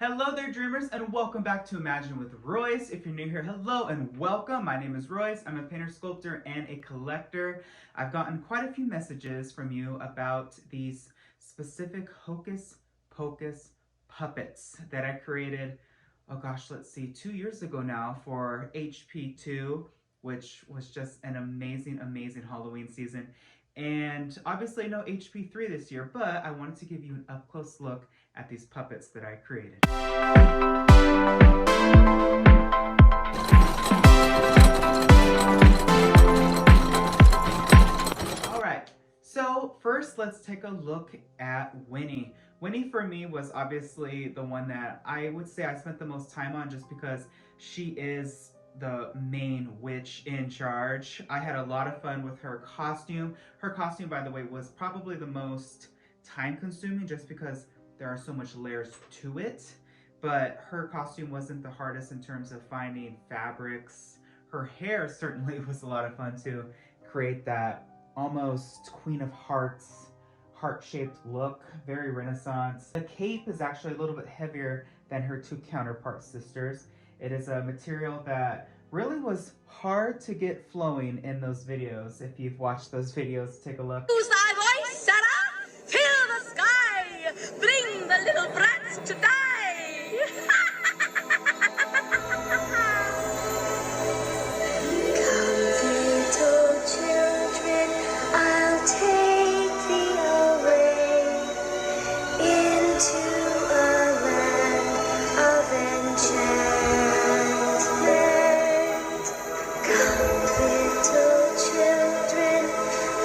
Hello there, dreamers, and welcome back to Imagine with Royce. If you're new here, hello and welcome. My name is Royce. I'm a painter, sculptor, and a collector. I've gotten quite a few messages from you about these specific Hocus Pocus puppets that I created, oh gosh, let's see, 2 years ago now for HP2, which was just an amazing, amazing Halloween season. And obviously no HP3 this year, but I wanted to give you an up-close look at these puppets that I created. All right, so first let's take a look at Winnie. Winnie for me was obviously the one that I would say I spent the most time on just because she is the main witch in charge. I had a lot of fun with her costume. Her costume, by the way, was probably the most time consuming just because there are so much layers to it. But her costume wasn't the hardest in terms of finding fabrics. Her hair certainly was a lot of fun to create that almost Queen of Hearts heart-shaped look, very Renaissance. The cape is actually a little bit heavier than her two counterpart sisters. It is a material that really was hard to get flowing in those videos. If you've watched those videos, take a look. Use thy voice, Sarah! Fill the sky! Bring the little brats to die! Come, little children, I'll take thee away into a land of enchantment. Come, little children,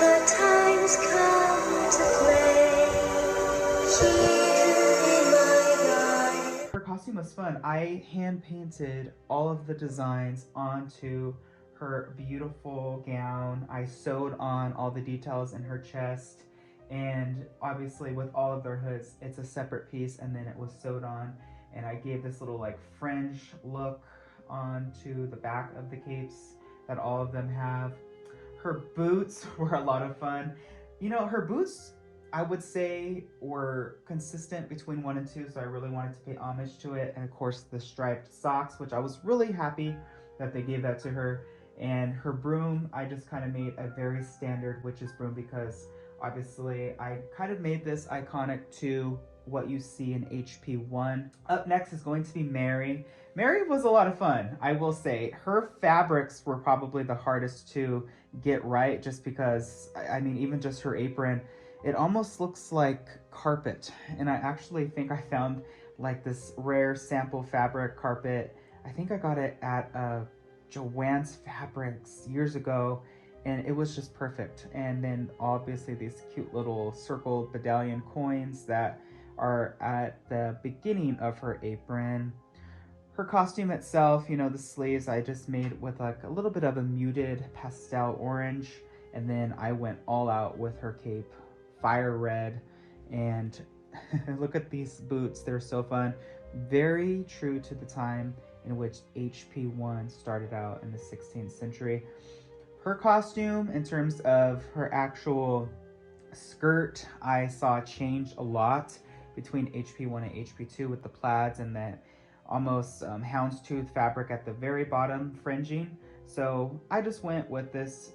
the time's come to play here in my garden. Her costume was fun. I hand painted all of the designs onto her beautiful gown. I sewed on all the details in her chest, and obviously with all of their hoods, it's a separate piece and then it was sewed on, and I gave this little like fringe look onto the back of the capes that all of them have. Her boots were a lot of fun. You know, her boots I would say were consistent between 1 and 2, so I really wanted to pay homage to it. And of course the striped socks, which I was really happy that they gave that to her. And her broom, I just kind of made a very standard witch's broom because obviously I kind of made this iconic to what you see in HP1. Up next is going to be Mary. Mary was a lot of fun, I will say. Her fabrics were probably the hardest to get right just because, I mean, even just her apron, it almost looks like carpet. And I actually think I found like this rare sample fabric carpet. I think I got it at Joann's Fabrics years ago, and it was just perfect. And then obviously these cute little circle medallion coins that are at the beginning of her apron. Her costume itself, you know, the sleeves I just made with like a little bit of a muted pastel orange, and then I went all out with her cape, fire red. And look at these boots, they're so fun. Very true to the time in which HP1 started out in the 16th century. Her costume, in terms of her actual skirt, I saw change a lot between HP1 and HP2 with the plaids and that almost houndstooth fabric at the very bottom fringing. So I just went with this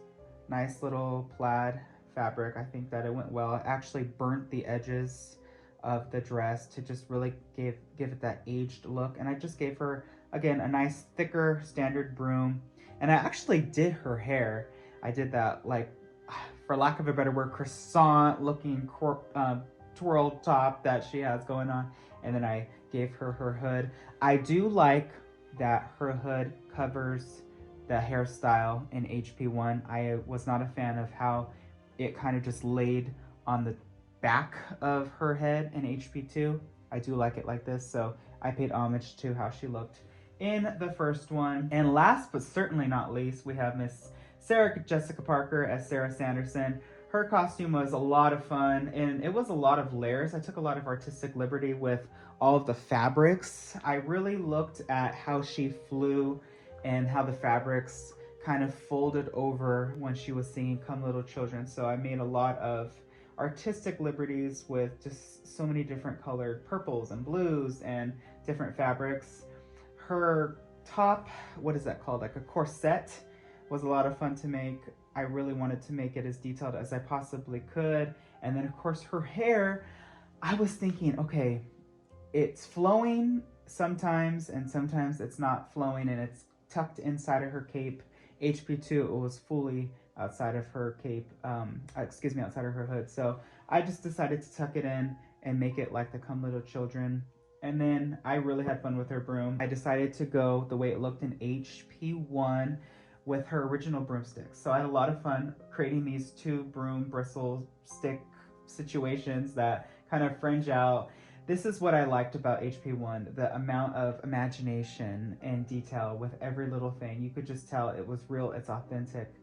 nice little plaid fabric. I think that it went well. It actually burnt the edges of the dress to just really give it that aged look. And I just gave her, again, a nice thicker standard broom. And I actually did her hair. I did that, like, for lack of a better word, croissant looking twirl top that she has going on. And then I gave her her hood. I do like that her hood covers the hairstyle in HP1. I was not a fan of how it kind of just laid on the back of her head in HP2. I do like it like this, so I paid homage to how she looked in the first one. And last but certainly not least, we have Miss Sarah Jessica Parker as Sarah Sanderson. Her costume was a lot of fun, and it was a lot of layers. I took a lot of artistic liberty with all of the fabrics. I really looked at how she flew and how the fabrics kind of folded over when she was singing Come Little Children. So I made a lot of artistic liberties with just so many different colored purples and blues and different fabrics. Her top, what is that called? Like a corset, was a lot of fun to make. I really wanted to make it as detailed as I possibly could. And then of course her hair, I was thinking, okay, it's flowing sometimes and sometimes it's not flowing and it's tucked inside of her cape. HP2, it was fully outside of her cape, outside of her hood. So I just decided to tuck it in and make it like the Come Little Children. And then I really had fun with her broom. I decided to go the way it looked in HP1 with her original broomsticks. So I had a lot of fun creating these two broom bristle stick situations that kind of fringe out. This is what I liked about HP1, the amount of imagination and detail with every little thing. You could just tell it was real, it's authentic.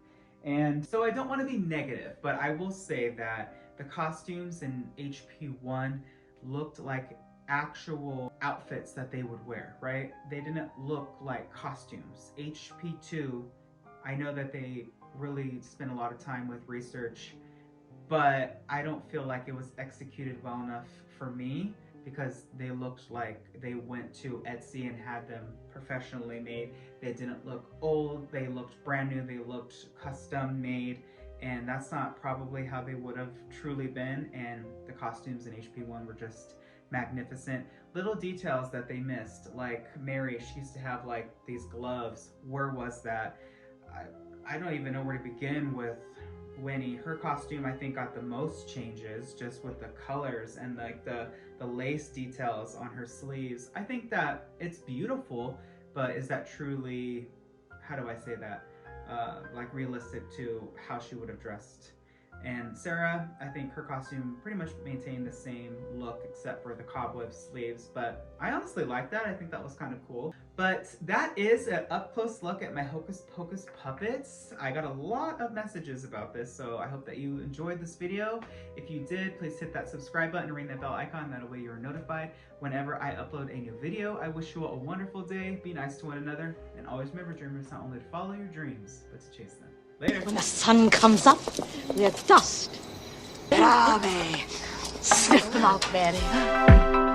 And so I don't want to be negative, but I will say that the costumes in HP1 looked like actual outfits that they would wear, right? They didn't look like costumes. HP2, I know that they really spent a lot of time with research, but I don't feel like it was executed well enough for me, because they looked like they went to Etsy and had them professionally made. They didn't look old, they looked brand new, they looked custom made, and that's not probably how they would have truly been. And the costumes in HP1 were just magnificent. Little details that they missed, like Mary, she used to have like these gloves. Where was that? I don't even know where to begin with Winnie. Her costume, I think, got the most changes, just with the colors and like the lace details on her sleeves. I think that it's beautiful, but is that truly, how do I say that, like realistic to how she would have dressed? And Sarah, I think her costume pretty much maintained the same look except for the cobweb sleeves, but I honestly like that. I think that was kind of cool. But that is an up-close look at my Hocus Pocus puppets. I got a lot of messages about this, so I hope that you enjoyed this video. If you did, please hit that subscribe button and ring that bell icon. That way you're notified whenever I upload a new video. I wish you all a wonderful day. Be nice to one another. And always remember, dreamers, not only to follow your dreams, but to chase them. Later. When the sun comes up, we're dust. Brave. Sniff them out, Mary.